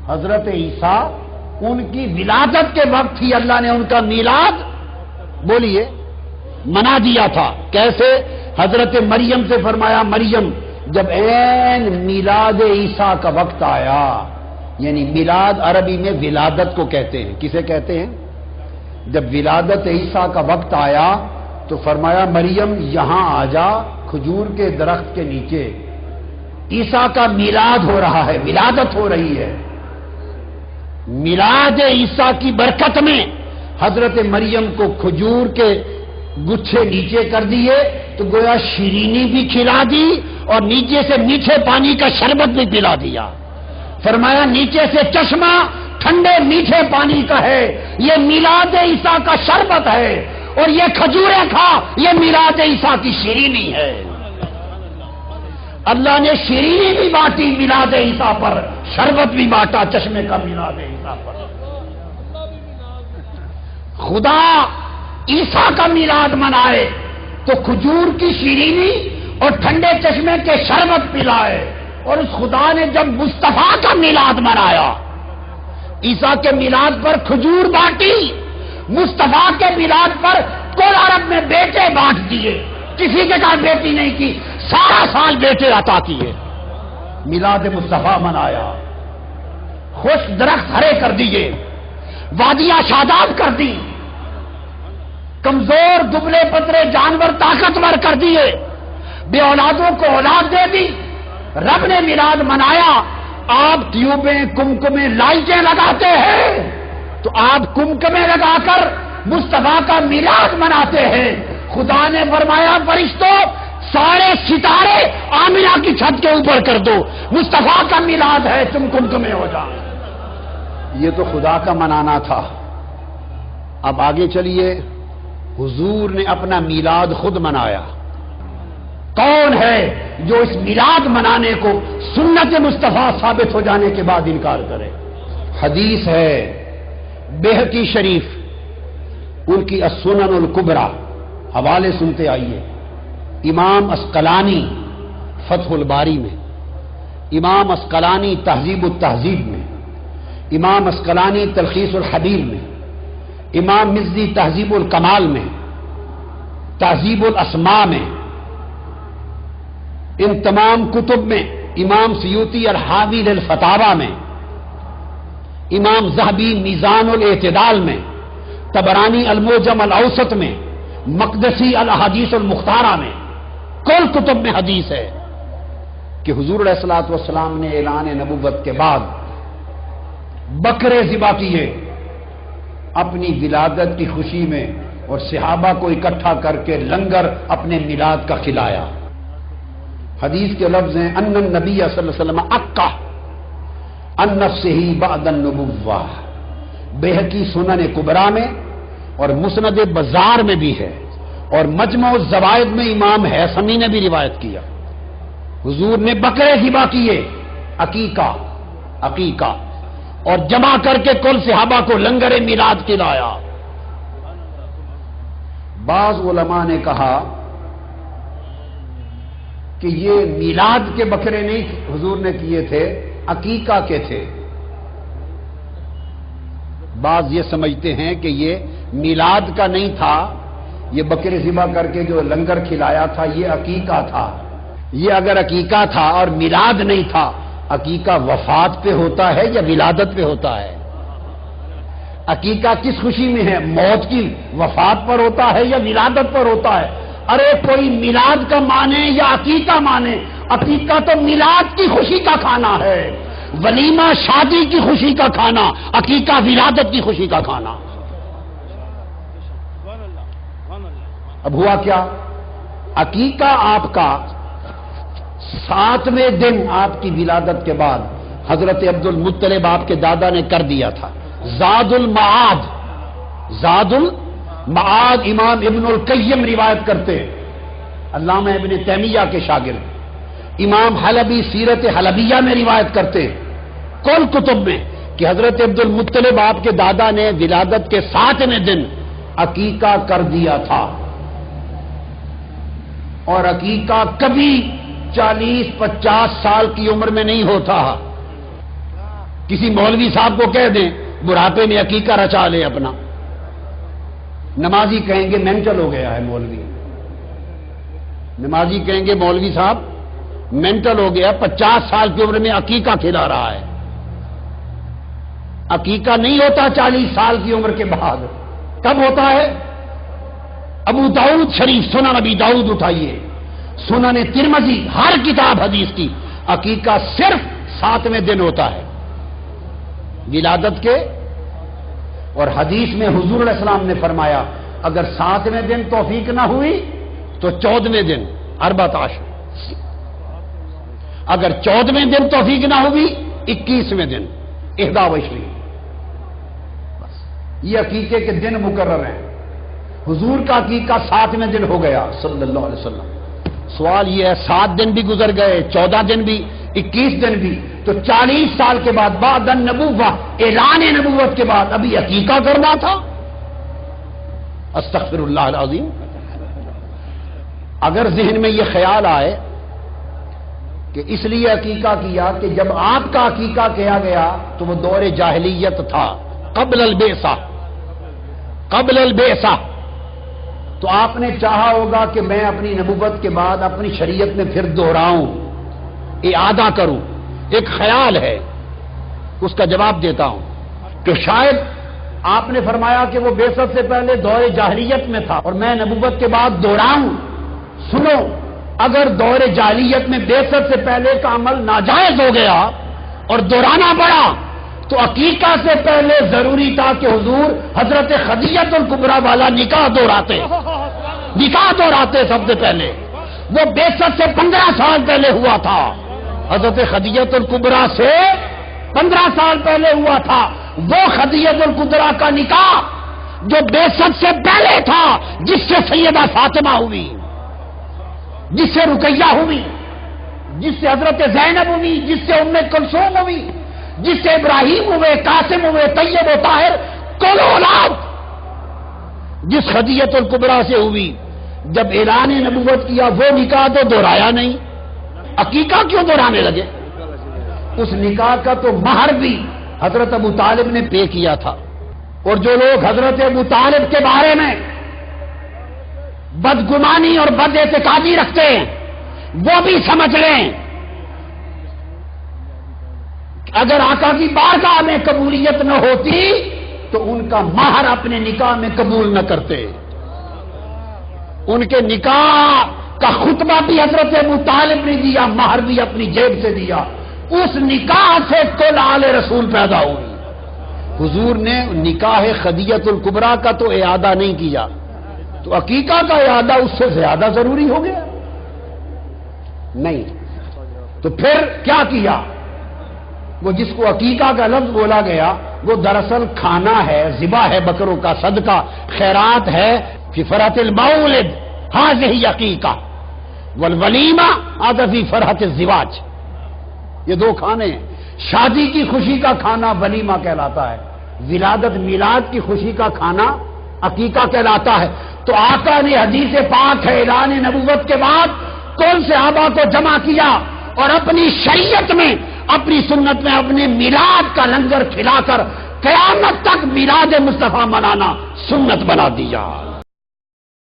حضرت عیسیٰ ان کی ولادت کے وقت ہی اللہ نے ان کا میلاد بولیے منا دیا تھا۔ کیسے؟ حضرت مریم سے فرمایا مریم جب عین میلاد عیسیٰ کا وقت آیا، یعنی میلاد عربی میں ولادت کو کہتے ہیں، کسے کہتے ہیں؟ جب ولادت عیسیٰ کا وقت آیا تو فرمایا مریم یہاں آ جا، کھجور کے درخت کے نیچے عیسیٰ کا میلاد ہو رہا ہے، ولادت ہو رہی ہے۔ میلاد عیسیٰ کی برکت میں حضرت مریم کو کھجور کے گچھے نیچے کر دیے تو گویا شیرینی بھی کھلا دی اور نیچے سے میٹھے پانی کا شربت بھی پلا دیا۔ فرمایا نیچے سے چشمہ ٹھنڈے میٹھے پانی کا ہے، یہ میلاد عیسیٰ کا شربت ہے، اور یہ کھجوریں کھا، یہ میلاد عیسیٰ کی شیرینی ہے۔ اللہ نے شیرینی بھی بانٹی میلاد عیسیٰ پر، شربت بھی بانٹا چشمے کا میلاد عیسیٰ پر۔ خدا عیسیٰ کا میلاد منائے تو کھجور کی شیرینی اور ٹھنڈے چشمے کے شربت پلائے، اور اس خدا نے جب مصطفیٰ کا میلاد منایا، عیسیٰ کے میلاد پر کھجور بانٹی، مصطفیٰ کے میلاد پر کل عرب میں بیٹے بانٹ دیے، کسی کے ساتھ بیٹی نہیں کی، سارا سال بیٹے عطا کیے، میلاد مصطفیٰ منایا، خشک درخت ہرے کر دیے، وادیاں شاداب کر دی، کمزور دبلے پتلے جانور طاقتور کر دیے، بے اولادوں کو اولاد دے دی۔ رب نے میلاد منایا۔ آپ ٹیوبیں کمکمیں لائٹیں لگاتے ہیں تو آپ کمکمیں لگا کر مصطفیٰ کا میلاد مناتے ہیں۔ خدا نے فرمایا فرشتوں سارے ستارے آمنہ کی چھت کے اوپر کر دو، مصطفیٰ کا میلاد ہے، تم کمکمیں ہو جاؤ۔ یہ تو خدا کا منانا تھا۔ اب آگے چلیے، حضور نے اپنا میلاد خود منایا۔ کون ہے جو اس میلاد منانے کو سنت مصطفیٰ ثابت ہو جانے کے بعد انکار کرے؟ حدیث ہے بیہقی شریف، ان کی السنن الکبریٰ، حوالے سنتے آئیے۔ امام عسقلانی فتح الباری میں، امام عسقلانی تہذیب التہذیب میں، امام عسقلانی تلخیص الحبیر میں، امام مزی تہذیب الکمال میں، تہذیب الاسماء میں، ان تمام کتب میں، امام سیوطی الحاوی للفتاوی میں، امام ذہبی میزان الاعتدال میں، طبرانی المعجم الاوسط میں، مقدسی الاحادیث المختارہ میں، کل کتب میں حدیث ہے کہ حضور علیہ الصلوۃ والسلام نے اعلان نبوت کے بعد بکرے ذبح کیے اپنی ولادت کی خوشی میں، اور صحابہ کو اکٹھا کر کے لنگر اپنے میلاد کا کھلایا۔ حدیث کے لفظ ہیں ان النبی صلی اللہ علیہ وسلم عقہ عن نفسہ بعد النبوہ، بیہقی سنن کبریٰ میں اور مسند بزار میں بھی ہے، اور مجمع الزوائد میں امام ہیثمی نے بھی روایت کیا۔ حضور نے بکرے ذبح کیے، عقیقہ، اور جمع کر کے کل صحابہ کو لنگر میلاد کھلایا۔ بعض علماء نے کہا کہ یہ میلاد کے بکرے نہیں حضور نے کیے تھے، عقیقہ کے تھے۔ بعض یہ سمجھتے ہیں کہ یہ میلاد کا نہیں تھا، یہ بکرے ذبح کر کے جو لنگر کھلایا تھا یہ عقیقہ تھا۔ یہ اگر عقیقہ تھا اور میلاد نہیں تھا، عقیقہ وفات پہ ہوتا ہے یا ولادت پہ ہوتا ہے؟ عقیقہ کس خوشی میں ہے؟ موت کی، وفات پر ہوتا ہے یا ولادت پر ہوتا ہے؟ ارے کوئی میلاد کا مانے یا عقیقہ مانے، عقیقہ تو میلاد کی خوشی کا کھانا ہے، ولیمہ شادی کی خوشی کا کھانا، عقیقہ ولادت کی خوشی کا کھانا۔ اب ہوا کیا؟ عقیقہ آپ کا 7ویں دن آپ کی ولادت کے بعد حضرت عبد المطلب آپ کے دادا نے کر دیا تھا۔ زاد المعاد امام ابن القیم روایت کرتے، علامہ ابن تیمیہ کے شاگرد، امام حلبی سیرت حلبیہ میں روایت کرتے کل کتب میں کہ حضرت عبد المطلب آپ کے دادا نے ولادت کے 7ویں دن عقیقہ کر دیا تھا، اور عقیقہ کبھی 40-50 سال کی عمر میں نہیں ہوتا، کسی مولوی صاحب کو کہہ دیں بڑھاپے میں عقیقہ رچا لے اپنا، نمازی کہیں گے مینٹل ہو گیا ہے مولوی، نمازی کہیں گے مولوی صاحب مینٹل ہو گیا، 50 سال کی عمر میں عقیقہ کھلا رہا ہے۔ عقیقہ نہیں ہوتا 40 سال کی عمر کے بعد، کب ہوتا ہے؟ ابو داؤد شریف، سنن ابی داؤد اٹھائیے، سنن ترمذی، ہر کتاب حدیث کی، عقیقہ صرف 7ویں دن ہوتا ہے ولادت کے، اور حدیث میں حضور علیہ السلام نے فرمایا اگر 7ویں دن توفیق نہ ہوئی تو 14ویں دن 14، اگر 14ویں دن توفیق نہ ہوئی 21ویں دن 21، بس یہ عقیقے کے دن مقرر ہیں۔ حضور کا عقیقہ 7ویں دن ہو گیا صلی اللہ علیہ وسلم۔ سوال یہ ہے 7 دن بھی گزر گئے، 14 دن بھی، 21 دن بھی، تو 40 سال کے بعد بعد النبوہ، اعلان نبوت کے بعد ابھی عقیقہ کرنا تھا؟ استغفر اللہ العظیم۔ اگر ذہن میں یہ خیال آئے کہ اس لیے عقیقہ کیا کہ جب آپ کا عقیقہ کیا گیا تو وہ دور جاہلیت تھا، قبل البعثہ، قبل البعثہ، تو آپ نے چاہا ہوگا کہ میں اپنی نبوت کے بعد اپنی شریعت میں پھر دوہراؤں، اعادہ کروں، ایک خیال ہے، اس کا جواب دیتا ہوں کہ شاید آپ نے فرمایا کہ وہ بعثت سے پہلے دور جاہلیت میں تھا اور میں نبوت کے بعد دوہراؤں۔ سنو، اگر دور جاہلیت میں بعثت سے پہلے کا عمل ناجائز ہو گیا اور دوہرانا پڑا تو عقیقہ سے پہلے ضروری تھا کہ حضور حضرت خدیجہ الکبریٰ والا نکاح دوہراتے سب سے پہلے، وہ بعثت سے 15 سال پہلے ہوا تھا، حضرت خدیجہ الکبریٰ سے 15 سال پہلے ہوا تھا، وہ خدیجہ الکبریٰ کا نکاح جو بعثت سے پہلے تھا، جس سے سیدہ فاطمہ ہوئی، جس سے رقیہ ہوئی، جس سے حضرت زینب ہوئی، جس سے ام کلثوم ہوئی، جس سے ابراہیم ہوئے، قاسم ہوئے، طیب و طاہر، کل اولاد جس خدیجہ الکبریٰ سے ہوئی، جب اعلان نبوت کیا وہ نکاح تو دوہرایا نہیں، عقیقہ کیوں دوہرانے لگے؟ اس نکاح کا تو مہر بھی حضرت ابو طالب نے پے کیا تھا، اور جو لوگ حضرت ابو طالب کے بارے میں بدگمانی اور بد اعتقادی رکھتے ہیں وہ بھی سمجھ لیں اگر آقا کی بارگاہ میں قبولیت نہ ہوتی تو ان کا مہر اپنے نکاح میں قبول نہ کرتے، ان کے نکاح کا خطبہ بھی حضرت ابو طالب نے دیا، مہر بھی اپنی جیب سے دیا، اس نکاح سے کل آل رسول پیدا ہوئی۔ حضور نے نکاح خدیجہ الکبریٰ کا تو اعادہ نہیں کیا، تو عقیقہ کا اعادہ اس سے زیادہ ضروری ہو گیا؟ نہیں، تو پھر کیا کیا؟ وہ جس کو عقیقہ کا لفظ بولا گیا وہ دراصل کھانا ہے، ذبح ہے، بکروں کا صدقہ، خیرات ہے، فی فرحۃ المولد ھذہ عقیقہ، والولیمہ ھذا فی فرحۃ الزواج، یہ 2 کھانے ہیں۔ شادی کی خوشی کا کھانا ولیمہ کہلاتا ہے، ولادت میلاد کی خوشی کا کھانا عقیقہ کہلاتا ہے۔ تو آقا نے حدیث پاک ہے اعلان نبوت کے بعد کون صحابہ کو جمع کیا اور اپنی شریعت میں، اپنی سنت میں اپنے میلاد کا لنگر کھلا کر قیامت تک میلاد مصطفیٰ منانا سنت بنا دیا۔